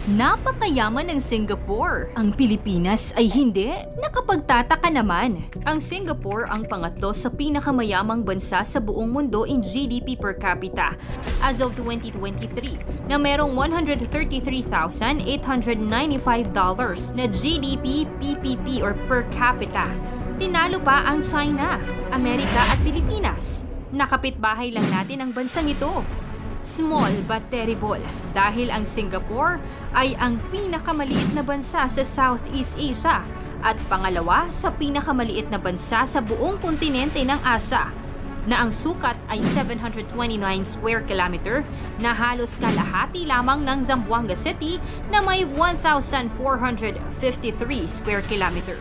Napakayaman ng Singapore. Ang Pilipinas ay hindi. Nakapagtataka naman. Ang Singapore ang pangatlo sa pinakamayamang bansa sa buong mundo in GDP per capita as of 2023 na merong $133,895 na GDP PPP or per capita. Tinalo pa ang China, Amerika at Pilipinas. Nakapitbahay lang natin ang bansang ito. Small but terrible dahil ang Singapore ay ang pinakamaliit na bansa sa Southeast Asia at pangalawa sa pinakamaliit na bansa sa buong kontinente ng Asia na ang sukat ay 729 square kilometer na halos kalahati lamang ng Zamboanga City na may 1,453 square kilometer.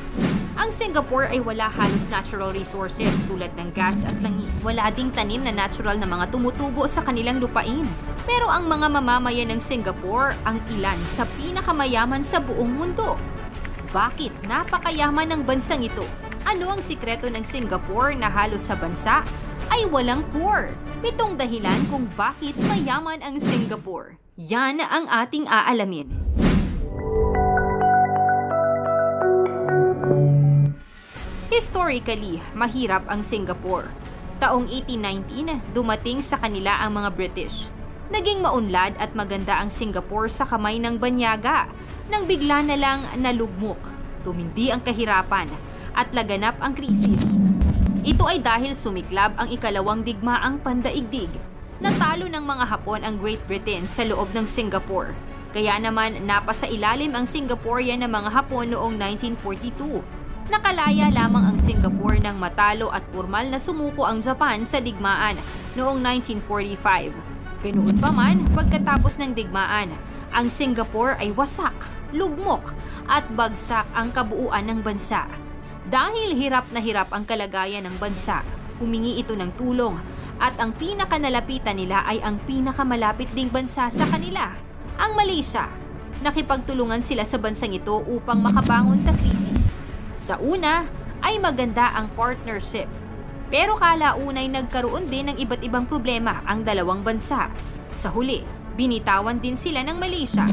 Ang Singapore ay wala halos natural resources tulad ng gas at langis. Wala ding tanim na natural na mga tumutubo sa kanilang lupain. Pero ang mga mamamayan ng Singapore ang ilan sa pinakamayaman sa buong mundo. Bakit napakayaman ng bansang ito? Ano ang sikreto ng Singapore na halos sa bansa ay walang poor? 7 dahilan kung bakit mayaman ang Singapore. Yan ang ating aalamin. Historically, mahirap ang Singapore. Taong 1819, dumating sa kanila ang mga British. Naging maunlad at maganda ang Singapore sa kamay ng banyaga nang bigla na lang nalugmok, tumindi ang kahirapan at laganap ang krisis. Ito ay dahil sumiklab ang ikalawang digmaang pandaigdig. Natalo ng mga Hapon ang Great Britain sa loob ng Singapore. Kaya naman napasa ilalim ang Singaporean ng mga Hapon noong 1942. Nakalaya lamang ang Singapore nang matalo at formal na sumuko ang Japan sa digmaan noong 1945. Ganoon pa man, pagkatapos ng digmaan, ang Singapore ay wasak, lugmok at bagsak ang kabuuan ng bansa. Dahil hirap na hirap ang kalagayan ng bansa, humingi ito ng tulong at ang pinakanalapitan nila ay ang pinakamalapit ding bansa sa kanila, ang Malaysia. Nakipagtulungan sila sa bansang ito upang makabangon sa krisis. Sa una ay maganda ang partnership. Pero kalaunay nagkaroon din ng iba't ibang problema ang dalawang bansa. Sa huli, binitawan din sila ng Malaysia.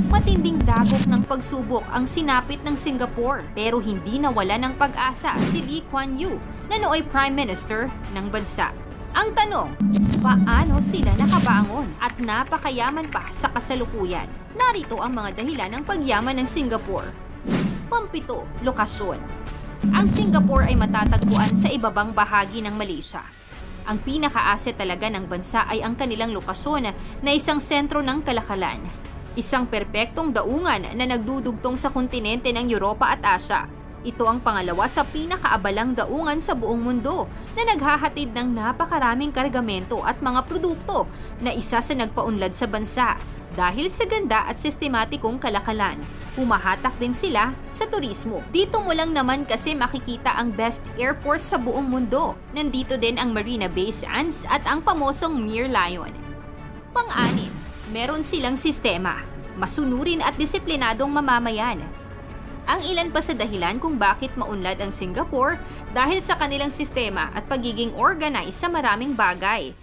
Matinding dagok ng pagsubok ang sinapit ng Singapore pero hindi nawala ng pag-asa si Lee Kuan Yew na nooy Prime Minister ng bansa. Ang tanong, paano sila nakabangon at napakayaman pa sa kasalukuyan? Narito ang mga dahilan ng pagyaman ng Singapore. Pampito, lokasyon. Ang Singapore ay matatagpuan sa ibabang bahagi ng Malaysia. Ang pinaka-asset talaga ng bansa ay ang kanilang lokasyon na isang sentro ng kalakalan. Isang perpektong daungan na nagdudugtong sa kontinente ng Europa at Asia. Ito ang pangalawa sa pinakaabalang daungan sa buong mundo na naghahatid ng napakaraming kargamento at mga produkto na isa sa nagpaunlad sa bansa. Dahil sa ganda at sistematikong kalakalan, humahatak din sila sa turismo. Dito mo lang naman kasi makikita ang best airport sa buong mundo. Nandito din ang Marina Bay Sands at ang pamosong Merlion. Pang-anim, meron silang sistema, masunurin at disiplinadong mamamayan. Ang ilan pa sa dahilan kung bakit maunlad ang Singapore dahil sa kanilang sistema at pagiging organized sa maraming bagay.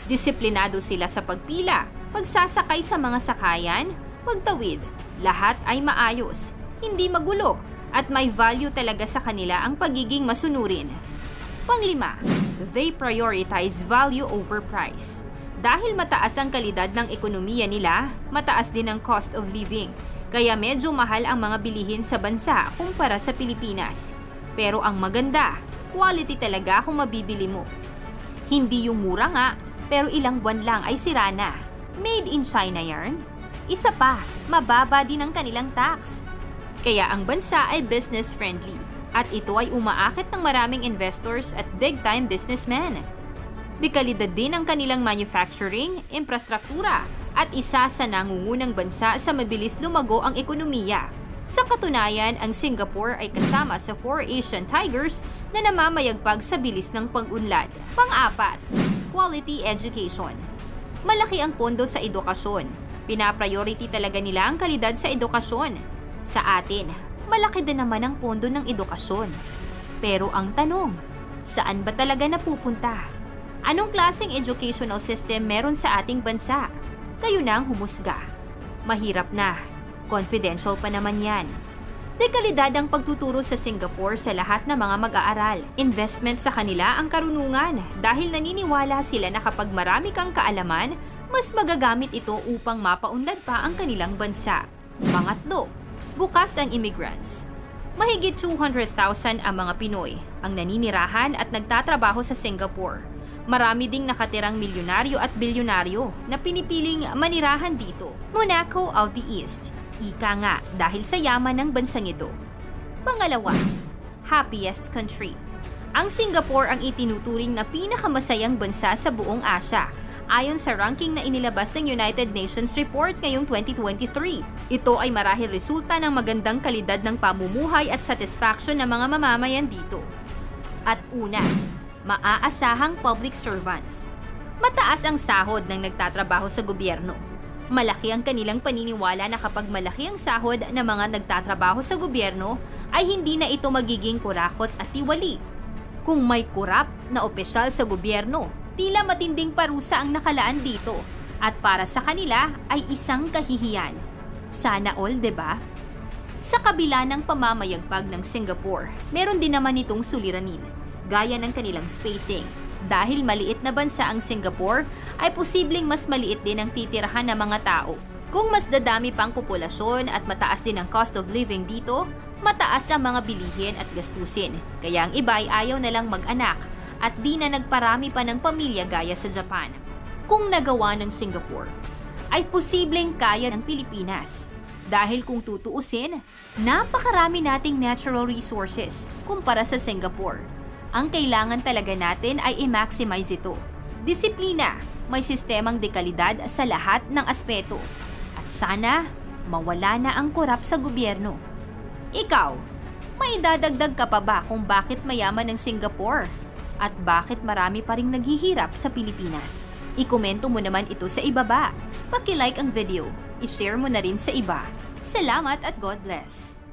Disiplinado sila sa pagpila, pagsasakay sa mga sakayan, pagtawid, lahat ay maayos, hindi magulo, at may value talaga sa kanila ang pagiging masunurin. Panglima, they prioritize value over price. Dahil mataas ang kalidad ng ekonomiya nila, mataas din ang cost of living, kaya medyo mahal ang mga bilihin sa bansa kumpara sa Pilipinas. Pero ang maganda, quality talaga kung mabibili mo. Hindi yung mura nga, pero ilang buwan lang ay sira na. Made in China yarn? Isa pa, mababa din ang kanilang tax. Kaya ang bansa ay business-friendly at ito ay umaakit ng maraming investors at big-time businessmen. Dekalidad din ang kanilang manufacturing, infrastruktura at isa sa nangungunang bansa sa mabilis lumago ang ekonomiya. Sa katunayan, ang Singapore ay kasama sa 4 Asian Tigers na namamayagpag sa bilis ng pag-unlad. Pang-apat, quality education. Malaki ang pondo sa edukasyon. Pinapriority talaga nila ang kalidad sa edukasyon. Sa atin, malaki din naman ang pondo ng edukasyon. Pero ang tanong, saan ba talaga napupunta? Anong klaseng educational system meron sa ating bansa? Kayo na ang humusga. Mahirap na, Confidential pa naman yan. Dekalidad ang pagtuturo sa Singapore sa lahat ng mga mag-aaral. Investment sa kanila ang karunungan dahil naniniwala sila na kapag marami kang kaalaman, mas magagamit ito upang mapaunlad pa ang kanilang bansa. Pangatlo, bukas ang immigrants. Mahigit 200,000 ang mga Pinoy ang naninirahan at nagtatrabaho sa Singapore. Marami ding nakatirang milyonaryo at bilyonaryo na pinipiling manirahan dito. Monaco of the East. Ika nga dahil sa yaman ng bansang ito. Pangalawa, happiest country. Ang Singapore ang itinuturing na pinakamasayang bansa sa buong Asya ayon sa ranking na inilabas ng United Nations report ngayong 2023. Ito ay marahil resulta ng magandang kalidad ng pamumuhay at satisfaction ng mga mamamayan dito. At una, maaasahang public servants. Mataas ang sahod ng nagtatrabaho sa gobyerno. Malaki ang kanilang paniniwala na kapag malaki ang sahod ng mga nagtatrabaho sa gobyerno ay hindi na ito magiging kurakot at tiwali. Kung may kurap na opisyal sa gobyerno, tila matinding parusa ang nakalaan dito at para sa kanila ay isang kahihiyan. Sana all, 'di ba? Sa kabila ng pamamayagpag ng Singapore, meron din naman itong suliranin, gaya ng kanilang spacing. Dahil maliit na bansa ang Singapore, ay posibleng mas maliit din ang titirahan ng mga tao. Kung mas dadami pang populasyon at mataas din ang cost of living dito, mataas ang mga bilihin at gastusin. Kaya ang iba ay ayaw na lang mag-anak at di na nagparami pa ng pamilya gaya sa Japan. Kung nagawa ng Singapore, ay posibleng kaya ng Pilipinas. Dahil kung tutuusin, napakarami nating natural resources kumpara sa Singapore. Ang kailangan talaga natin ay i-maximize ito. Disiplina, may sistemang dekalidad sa lahat ng aspeto. At sana, mawala na ang korap sa gobyerno. Ikaw, may idadagdag ka pa ba kung bakit mayaman ang Singapore? At bakit marami pa ring naghihirap sa Pilipinas? Ikomento mo naman ito sa ibaba. Paki-like ang video, i-share mo na rin sa iba. Salamat at God bless!